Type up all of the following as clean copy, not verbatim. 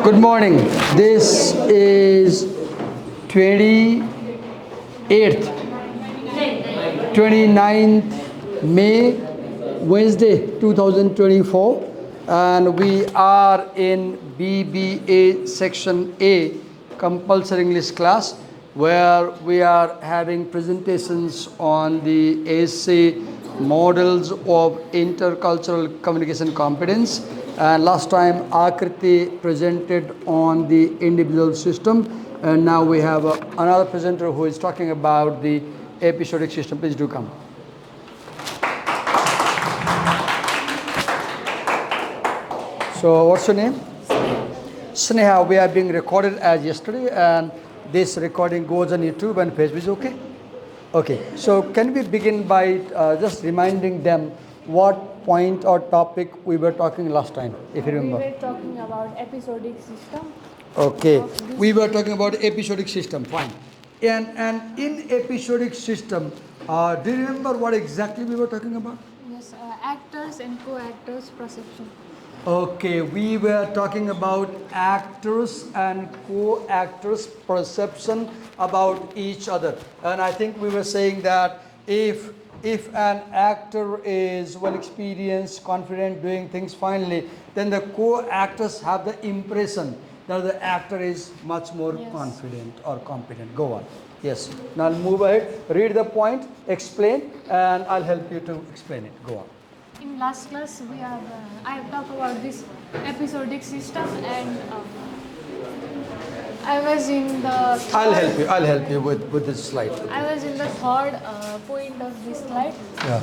Good morning. This is 28th, 29th May, Wednesday 2024, and we are in BBA Section A, Compulsory English class, where we are having presentations on the essay models of intercultural communication competence. And last time Akriti presented on the individual system, and now we have another presenter who is talking about the episodic system. Please do come. So what's your name? Sneha. We are being recorded as yesterday, and this recording goes on YouTube and Facebook. Is okay? Okay. So can we begin by just reminding them what point or topic we were talking last time, if you remember? We were talking about episodic system. Okay. We were talking about episodic system. Fine. And in episodic system, do you remember what exactly we were talking about? Yes, actors and co-actors perception. Okay, we were talking about actors and co-actors' perception about each other. And I think we were saying that if an actor is well experienced, confident, doing things finely, then the co-actors have the impression that the actor is much more confident or competent. Go on. Yes. Now move ahead, read the point, explain, and I'll help you to explain it. Go on. In last class, I have talked about this episodic system, and I was in the. I'll help you with this slide. I was in the third point of this slide. Yeah.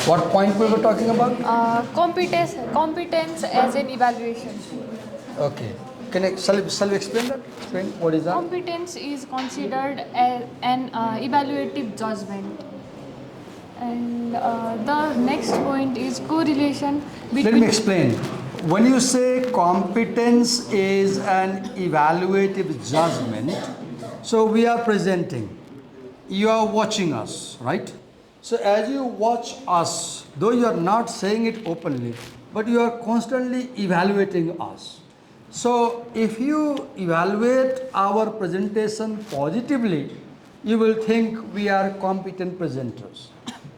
What point we were talking about? Competence as an evaluation. Okay. Shall we explain that? Explain what is that? Competence is considered as an evaluative judgment. And the next point is correlation between. Let me explain. When you say competence is an evaluative judgment, so we are presenting. You are watching us, right? So as you watch us, though you are not saying it openly, but you are constantly evaluating us. So if you evaluate our presentation positively, you will think we are competent presenters.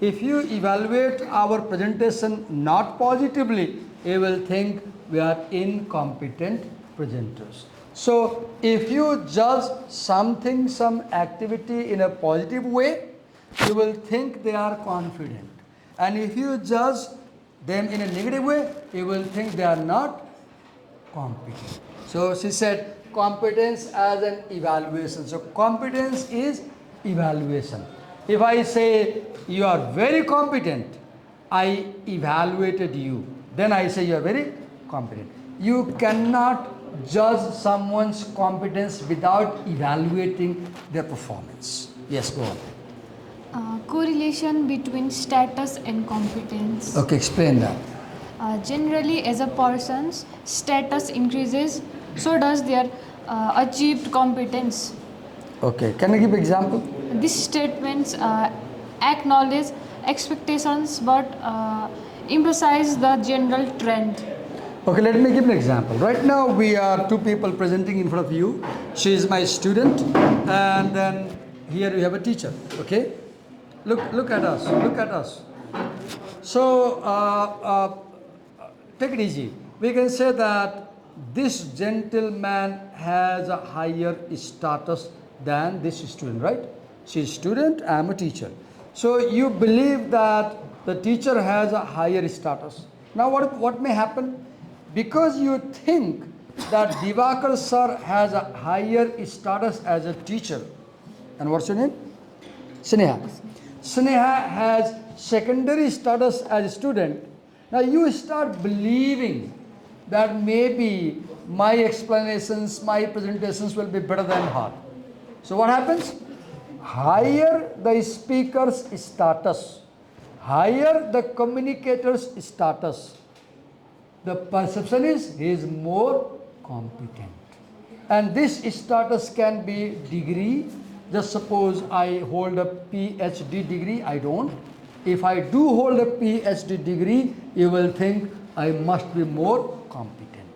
If you evaluate our presentation not positively, you will think we are incompetent presenters. So if you judge something, some activity in a positive way, you will think they are confident. And if you judge them in a negative way, you will think they are not competent. So she said competence as an evaluation. So competence is evaluation. If I say you are very competent, I evaluated you, then I say you are very competent. You cannot judge someone's competence without evaluating their performance. Yes, go on. Correlation between status and competence. Okay, explain that. Generally, as a person's status increases, so does their achieved competence. Okay, can you give example? These statements acknowledge expectations but emphasize the general trend. Okay, let me give an example. Right now, we are two people presenting in front of you. She is my student, and then here we have a teacher. Okay, look at us. Look at us. So take it easy. We can say that this gentleman has a higher status than this student, right? She is student, I am a teacher. So you believe that the teacher has a higher status. Now what may happen? Because you think that Divakar sir has a higher status as a teacher. And what's your name? Sneha. Sneha has secondary status as a student. Now you start believing that maybe my explanations, my presentations will be better than her. So what happens? Higher the speaker's status, higher the communicator's status, the perception is he is more competent. And this status can be degree. Just suppose I hold a PhD degree, I don't. If I do hold a PhD degree, you will think I must be more competent.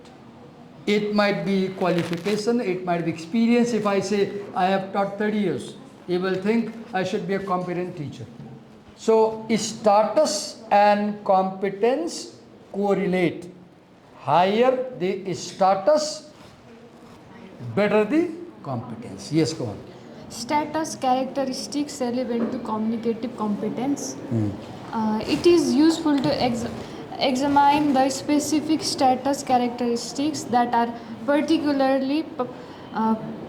It might be qualification, it might be experience. If I say I have taught 30 years, you will think I should be a competent teacher. So status and competence correlate. Higher the status, better the competence. Yes, go on. Status characteristics relevant to communicative competence. It is useful to examine the specific status characteristics that are particularly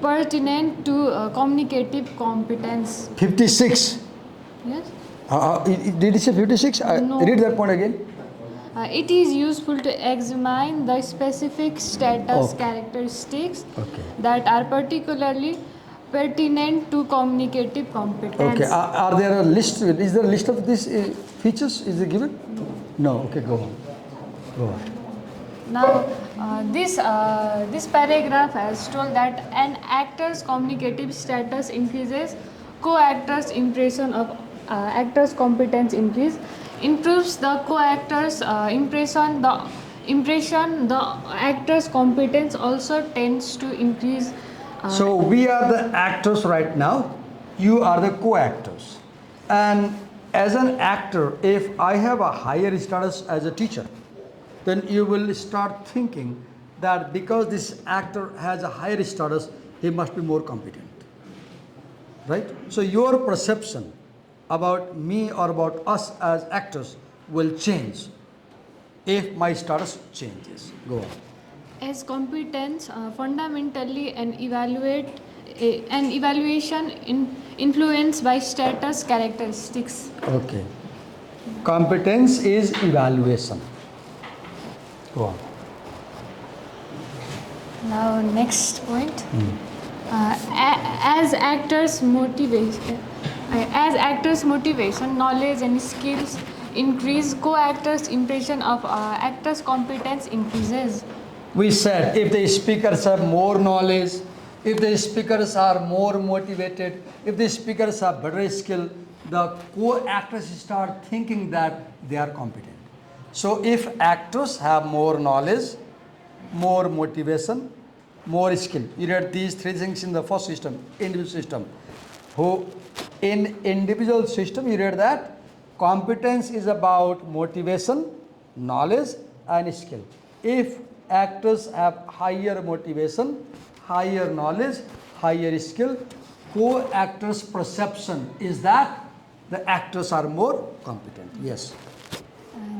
pertinent to communicative competence. 56. Yes. Did you say 56? No. Read that point again. It is useful to examine the specific status Okay. characteristics Okay. that are particularly pertinent to communicative competence. Okay. Are there a list? Is there a list of these features? Is it given? No. Okay. Go on. Go on. Now, this paragraph has told that an actor's communicative status increases, co-actor's impression of actor's competence improves the co-actor's impression. The actor's competence also tends to increase. So we are the actors right now. You are the co-actors. And as an actor, if I have a higher status as a teacher, then you will start thinking that because this actor has a higher status, he must be more competent. Right? So your perception about me or about us as actors will change if my status changes. Go on. As competence, fundamentally an evaluation influenced by status characteristics. Okay. Competence is evaluation. Go on. Now, next point. As actors' motivation, knowledge, and skills increase, co-actors' impression of actors' competence increases. We said if the speakers have more knowledge, if the speakers are more motivated, if the speakers have better skill, the co-actors start thinking that they are competent. So if actors have more knowledge, more motivation, more skill, you read these three things in the first system, individual system. In individual system, you read that competence is about motivation, knowledge, and skill. If actors have higher motivation, higher knowledge, higher skill, co-actors' perception is that the actors are more competent. Yes.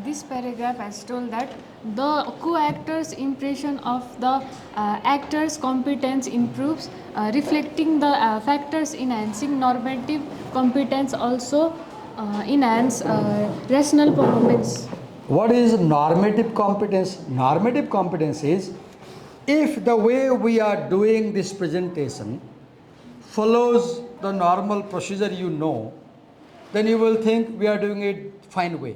This paragraph has told that the co-actor's impression of the actor's competence improves, reflecting the factors enhancing normative competence also enhance rational performance. What is normative competence? Normative competence is if the way we are doing this presentation follows the normal procedure you know, then you will think we are doing it fine way.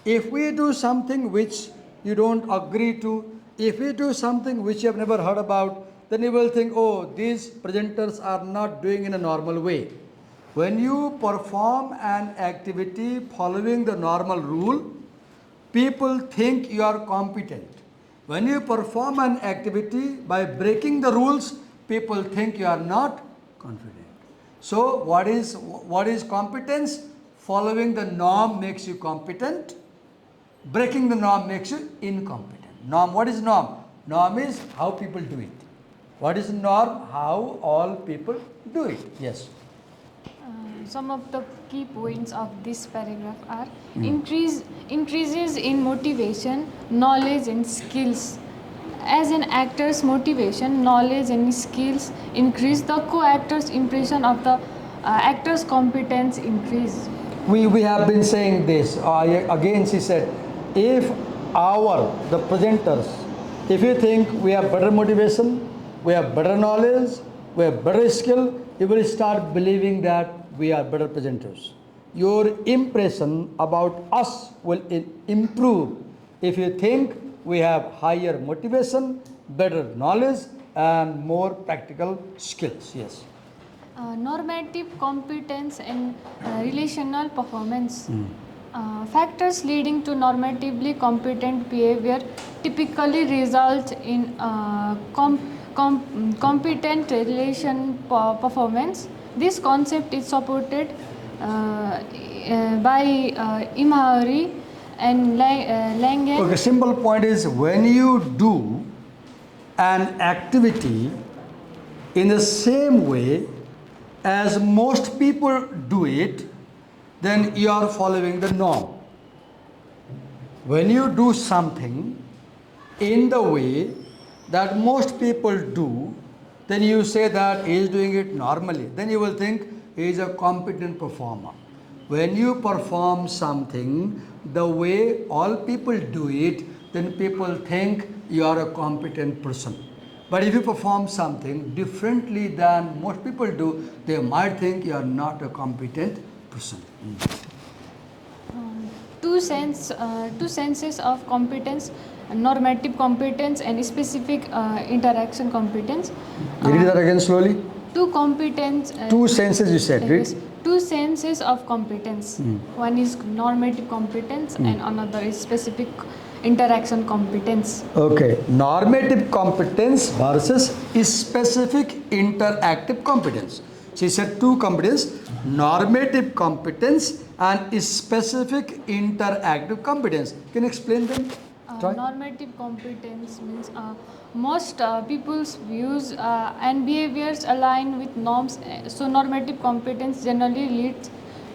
If we do something which you don't agree to, if we do something which you have never heard about, then you will think, oh, these presenters are not doing in a normal way. When you perform an activity following the normal rule, people think you are competent. When you perform an activity by breaking the rules, people think you are not confident. So what is competence? Following the norm makes you competent. Breaking the norm makes you incompetent. Norm, what is norm? Norm is how people do it. What is norm? How all people do it. Yes. Some of the key points of this paragraph are increases in motivation, knowledge, and skills. As an actor's motivation, knowledge, and skills increase, the co-actor's impression of the actor's competence increase. We have been saying this. Again, she said, if the presenters, if you think we have better motivation, we have better knowledge, we have better skill, you will start believing that we are better presenters. Your impression about us will improve if you think we have higher motivation, better knowledge, and more practical skills. Yes. Normative competence and relational performance. Factors leading to normatively competent behavior typically result in competent relation performance. This concept is supported by Imahari and Langen. Okay, simple point is when you do an activity in the same way as most people do it, then you are following the norm. When you do something in the way that most people do, then you say that he is doing it normally. Then you will think he is a competent performer. When you perform something the way all people do it, then people think you are a competent person. But if you perform something differently than most people do, they might think you are not a competent person. Two senses of competence: normative competence and specific interaction competence. Read that again slowly. Two competence. Two senses you said, read. Yes, two senses of competence. One is normative competence and another is specific interaction competence. Okay, normative competence versus specific interactive competence. She said two competence, normative competence and specific interactive competence. Can you explain them? Try. Normative competence means most people's views and behaviors align with norms. So normative competence generally leads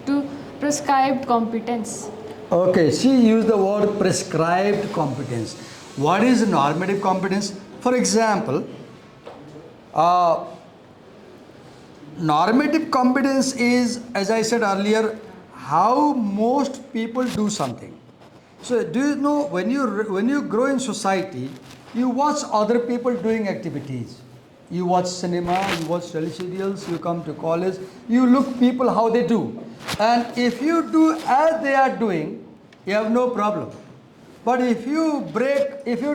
to prescribed competence. Okay, she used the word prescribed competence. What is normative competence? For example, normative competence is, as I said earlier, how most people do something. So, do you know when you grow in society, you watch other people doing activities. You watch cinema, you watch teleserials, you come to college, you look people how they do. And if you do as they are doing, you have no problem. But if you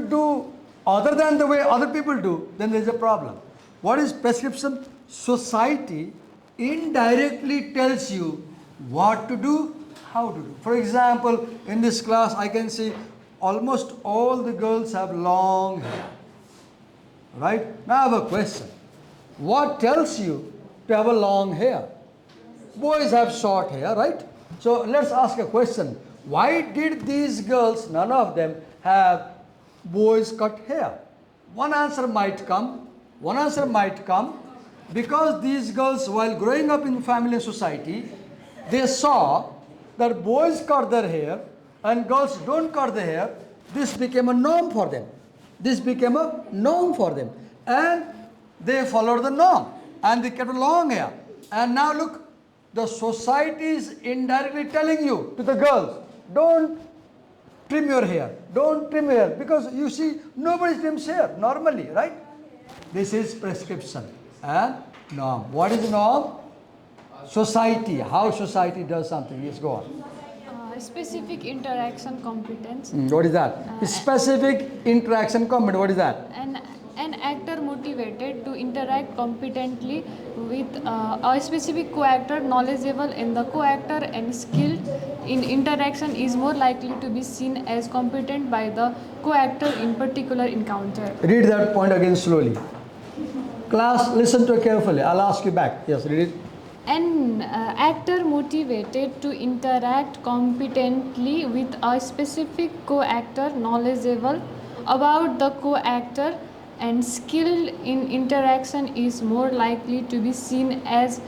do other than the way other people do, then there is a problem. What is prescription? Society indirectly tells you what to do, how to do. For example, in this class, I can see almost all the girls have long hair. Right? Now I have a question. What tells you to have a long hair? Boys have short hair, right? So let's ask a question. Why did these girls, none of them, have boys cut hair? One answer might come because these girls, while growing up in family and society, they saw that boys cut their hair and girls don't cut their hair. This became a norm for them. And they followed the norm and they kept a long hair. And now look, the society is indirectly telling you, to the girls, don't trim your hair, because you see nobody trims hair normally, right? This is prescription and norm. What is norm? Society, how society does something. Yes, go on. Specific interaction competence. What is that? Specific interaction competence. What is that? An actor motivated to interact competently with a specific co-actor, knowledgeable in the co-actor and skilled in interaction, is more likely to be seen as competent by the co-actor in particular encounter. Read that point again slowly. Class, listen to it carefully. I'll ask you back. Yes, read it. An actor motivated to interact competently with a specific co-actor, knowledgeable about the co-actor and skilled in interaction, is more likely to be seen as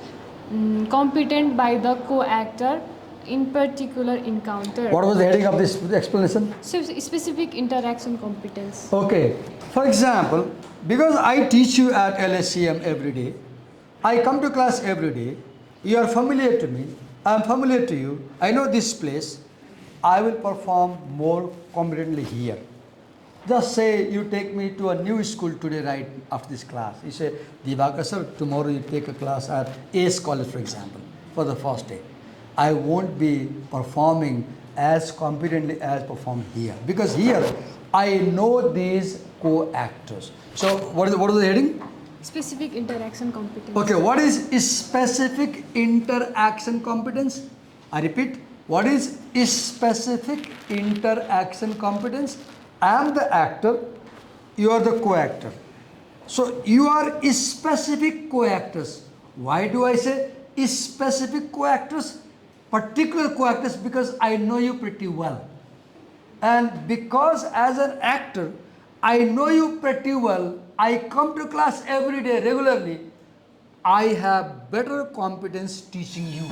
competent by the co-actor in particular encounter. What was the heading of this explanation? Specific interaction competence. Okay. For example, because I teach you at LSCM every day, I come to class every day, you are familiar to me, I am familiar to you, I know this place, I will perform more competently here. Just say you take me to a new school today right after this class. You say, Divakar sir, tomorrow you take a class at Ace College, for example, for the first day. I won't be performing as competently as performed here. Because here, I know these co-actors. So, what is the heading? Specific interaction competence. Okay, what is specific interaction competence? I repeat, What is specific interaction competence? I am the actor, you are the co-actor. So you are specific co-actors. Why do I say specific co-actors? Particular co-actors, because I know you pretty well. And because as an actor, I know you pretty well, I come to class every day regularly, I have better competence teaching you.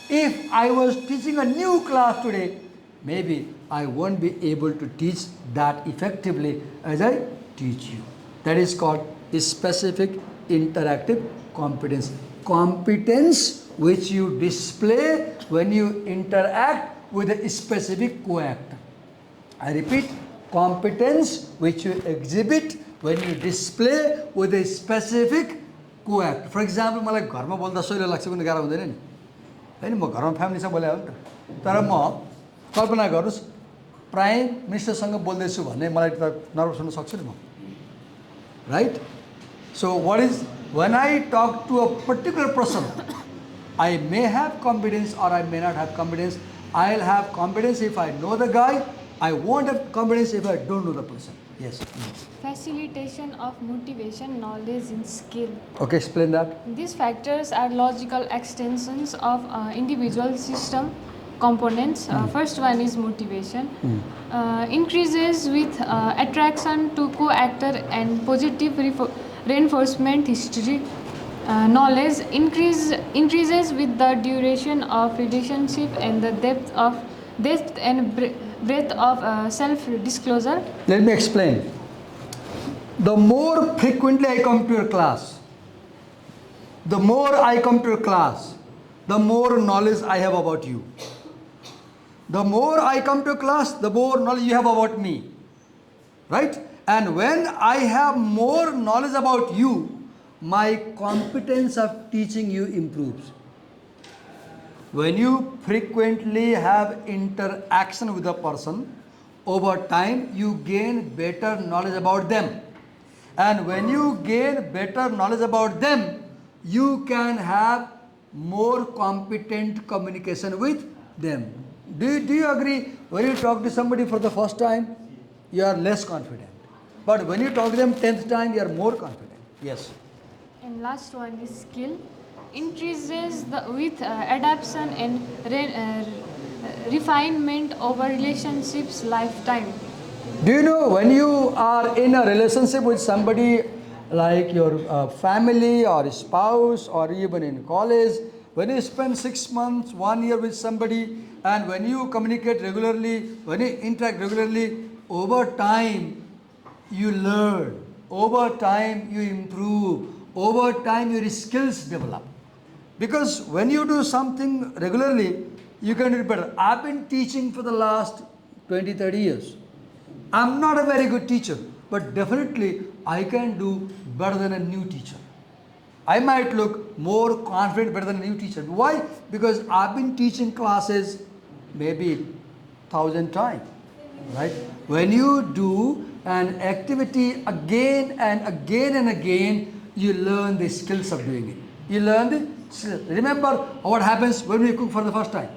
If I was teaching a new class today, maybe I won't be able to teach that effectively as I teach you. That is called specific interactive competence. Competence which you display when you interact with a specific co-actor. I repeat, competence which you exhibit when you display with a specific co-actor. For example, मलाई घरमा बोल्दा सजिलो लाग्छ भने गाह्रो हुँदैन नि हैन म घरमा फ्यामिलीसँग बोले हो नि त तर म कल्पना गर्नुस् प्राइम मिनिस्टरसँग बोल्दैछु भन्ने मलाई त नर्भस हुन सक्छु नि म right so what is when I talk to a particular person I may have competence or I may not have competence. I'll have competence if I know the guy. I won't have competence if I don't know the person. Yes. Facilitation of motivation, knowledge, and skill. Okay, explain that. These factors are logical extensions of individual system components. First one is motivation. Increases with attraction to co-actor and positive reinforcement history. Knowledge increases with the duration of relationship and the depth and breadth of self-disclosure. Let me explain. The more frequently I come to your class, the more I come to your class, the more knowledge I have about you. The more I come to class, the more knowledge you have about me. Right? And when I have more knowledge about you, my competence of teaching you improves. When you frequently have interaction with a person, over time you gain better knowledge about them. And when you gain better knowledge about them, you can have more competent communication with them. Do you agree? When you talk to somebody for the first time, you are less confident. But when you talk to them 10th time, you are more confident. Yes. And last one is skill. Increases with adaptation and refinement over relationships lifetime. Do you know when you are in a relationship with somebody like your family or spouse or even in college, when you spend 6 months, 1 year with somebody, and when you communicate regularly, when you interact regularly, over time you learn, over time you improve, over time your skills develop. Because when you do something regularly, you can do it better. I've been teaching for the last 20, 30 years. I'm not a very good teacher, but definitely I can do better than a new teacher. I might look more confident better than a new teacher. Why? Because I've been teaching classes maybe 1,000 times, right? When you do an activity again and again and again, you learn the skills of doing it. You learn the skills. Remember what happens when we cook for the first time.